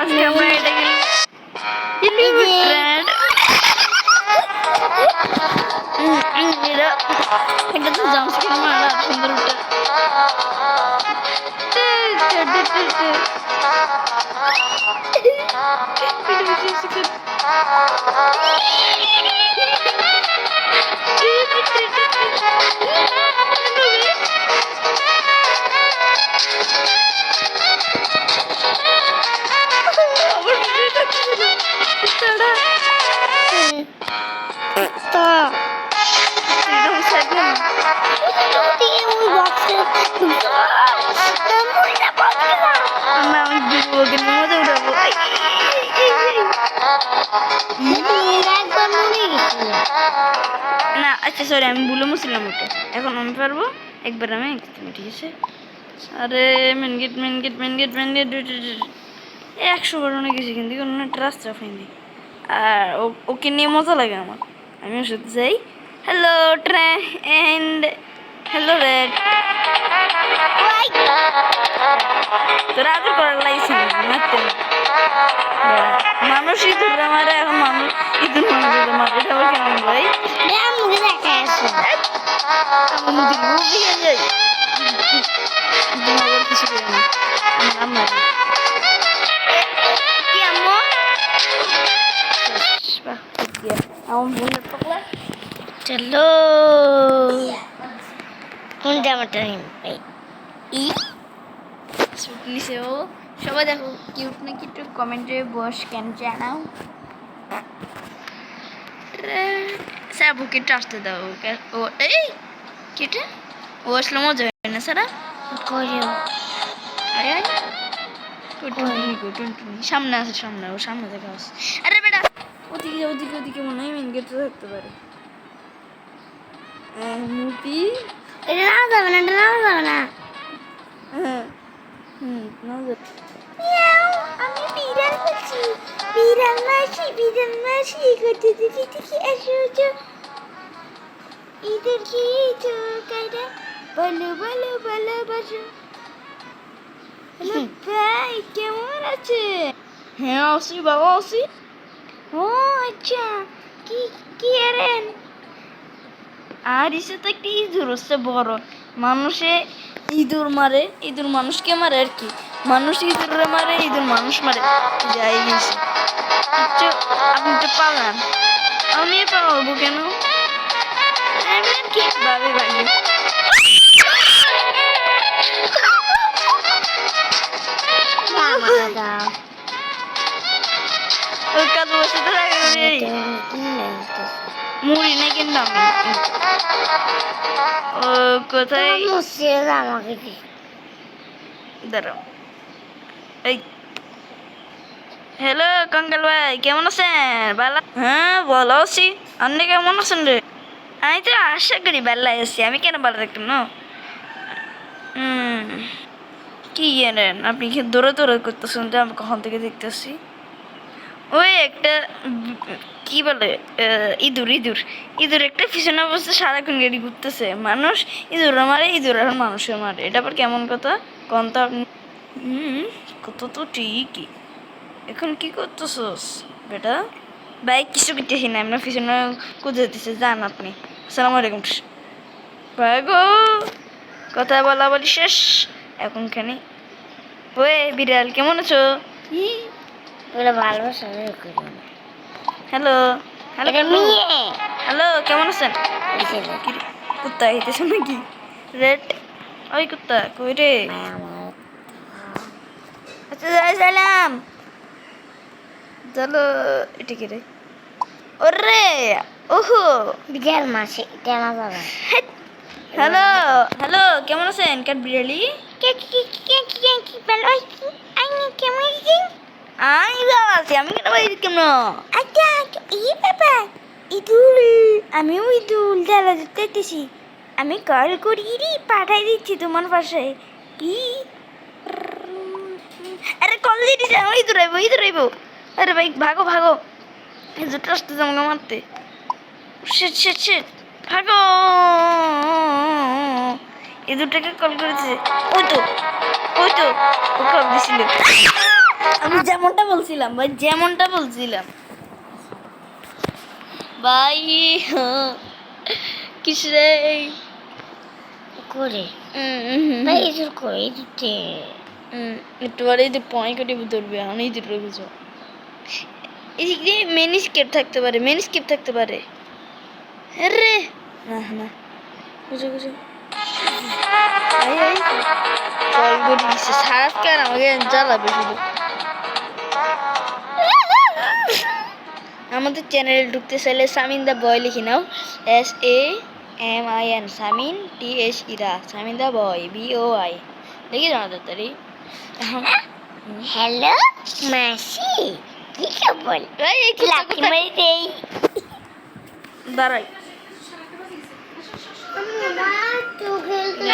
আজকে আমরা এটা এটা তো জামস্কেল মারা সুন্দর উঠে না আচ্ছা সরি আমি ভুলে মুছিলাম ওটা এখন আমি পারবো একবার আমি ঠিক আছে আরে মেন গেট 100 বার অনেক গেছি কিন্তু কোনো একটা রাস্তা পাইনি আর ওকে নিয়ে মজা লাগে আমার আমি ওর সাথে যাই হ্যালো ট্রেন্ড হ্যালো রেড তোরা আগে করার লাগছে মারতে মানুষ ইঁদুর মারে এখন মানুষ ইঁদুর মানুষ মারে এটা আবার কেমন ভাই চলো কোন জামাটা সবাই দেখো কিউট নাকি একটু কমেন্টে বস কেন জানাও স্যার বুকে আসতে দাও ও এই কিটা ও আসলে মজা হয় না সারা সামনে আছে সামনে ও সামনে দেখা আছে আরে বেটা ওদিকে মনে হয় মেন গেটে থাকতে পারে মুতি এটা নাও যাবে না হ্যাঁ নাও যাবে আমি বিড়াল বলছি বিড়াল মাসি করতে দিদি থেকে এসো ইঁদুর কি কাইটা বলো বাসো হ্যালো ভাই কেমন আছে হ্যাঁ আসি বাবা আসি ও আচ্ছা কি এরেন আর ইসে তো একটা ইঁদুর হচ্ছে বড় মানুষে ইঁদুর মারে ইঁদুর মানুষকে মারে আর কি মানুষ ইঁদুরে মারে ইঁদুর মানুষ মারে যাই গেছে আপনি তো পালান আমি পাবো কেন আমি আর কি ভাবে ভাগে ওই কাজ বসে তো লাগে মুড়ি না কিন্তু আমি ও কোথায় আমাকে দাঁড়াও এই হ্যালো কঙ্কাল ভাই কেমন আছেন ভালো হ্যাঁ ভালো আছি আপনি কেমন আছেন রে আমি তো আশা করি ভালো আছি আমি কেন ভালো থাকতাম না কি জানেন আপনি কি দৌড়ে করতেছেন যে আমি কখন থেকে দেখতেছি ওই একটা কি বলে ইঁদুর একটা পিছনে বসে সারাক্ষণ গাড়ি ঘুরতেছে মানুষ ইঁদুর মারে ইঁদুর আর মানুষের মারে এটা আবার কেমন কথা কন তো আপনি কত তো ঠিকই এখন কি করতেছস বেটা বাইক কিছু কিনতেছি না আমরা পিছনে কুদে দিতেছে যান আপনি আসসালামু আলাইকুম ভাই গো কথা বলি শেষ এখনখানে ওই বিড়াল কেমন আছো ভালোবাসা হ্যালো হ্যালো কেমন আছেন কুত্তা আইতেছে নাকি রেড ওই কুত্তা কই রে আচ্ছা সালাম চলো এটা কি রে ওরে ওহো বিড়াল মাসি কেনা যাবে হ্যালো কেমন আছেন কাট বিড়ালি ভালো আছি কেমন আছি আমি ভালো আছি আমি কেন ভাই কেমন আচ্ছা এই বাবা আমিও ইঁদুর জ্বালা দেখতেছি আমি কল করি পাঠাই দিচ্ছি তোমার পাশে আরে কল দিয়ে দিছে আমি ইঁদুর আইবো আরে ভাই ভাগো ইঁদুরটা আসতেছে আমাকে মারতে শিট ভাগো ইঁদুরটাকে কল করেছে ওই তো ও কল দিছিল আমি যেমনটা বলছিলাম ভাই, যেমনটা বলছিলাম ভাই। কিসরে করে ভাই ইঁদুর করে দিতে একটু পরে এই যে পয় কেটে ধরবে, আমি এই দুটো কিছু এদিক দিয়ে মেনিস্কেপ থাকতে পারে, মেনিস্কেপ থাকতে পারে। আরে না না, বুঝো বুঝো, কল করে দিচ্ছে সারাস কেন আমাকে জ্বালাবে শুধু। আমাদের চ্যানেলে ঢুকতে চাইলে সামিন দা বয় লিখে নাও, SAMIN, সামিন THERA, সামিন দা বয় BOY লিখে জানা তাড়াতাড়ি। হ্যালো মাসি, কি খবর? এই লাকি মারি দেই। দাঁড়াই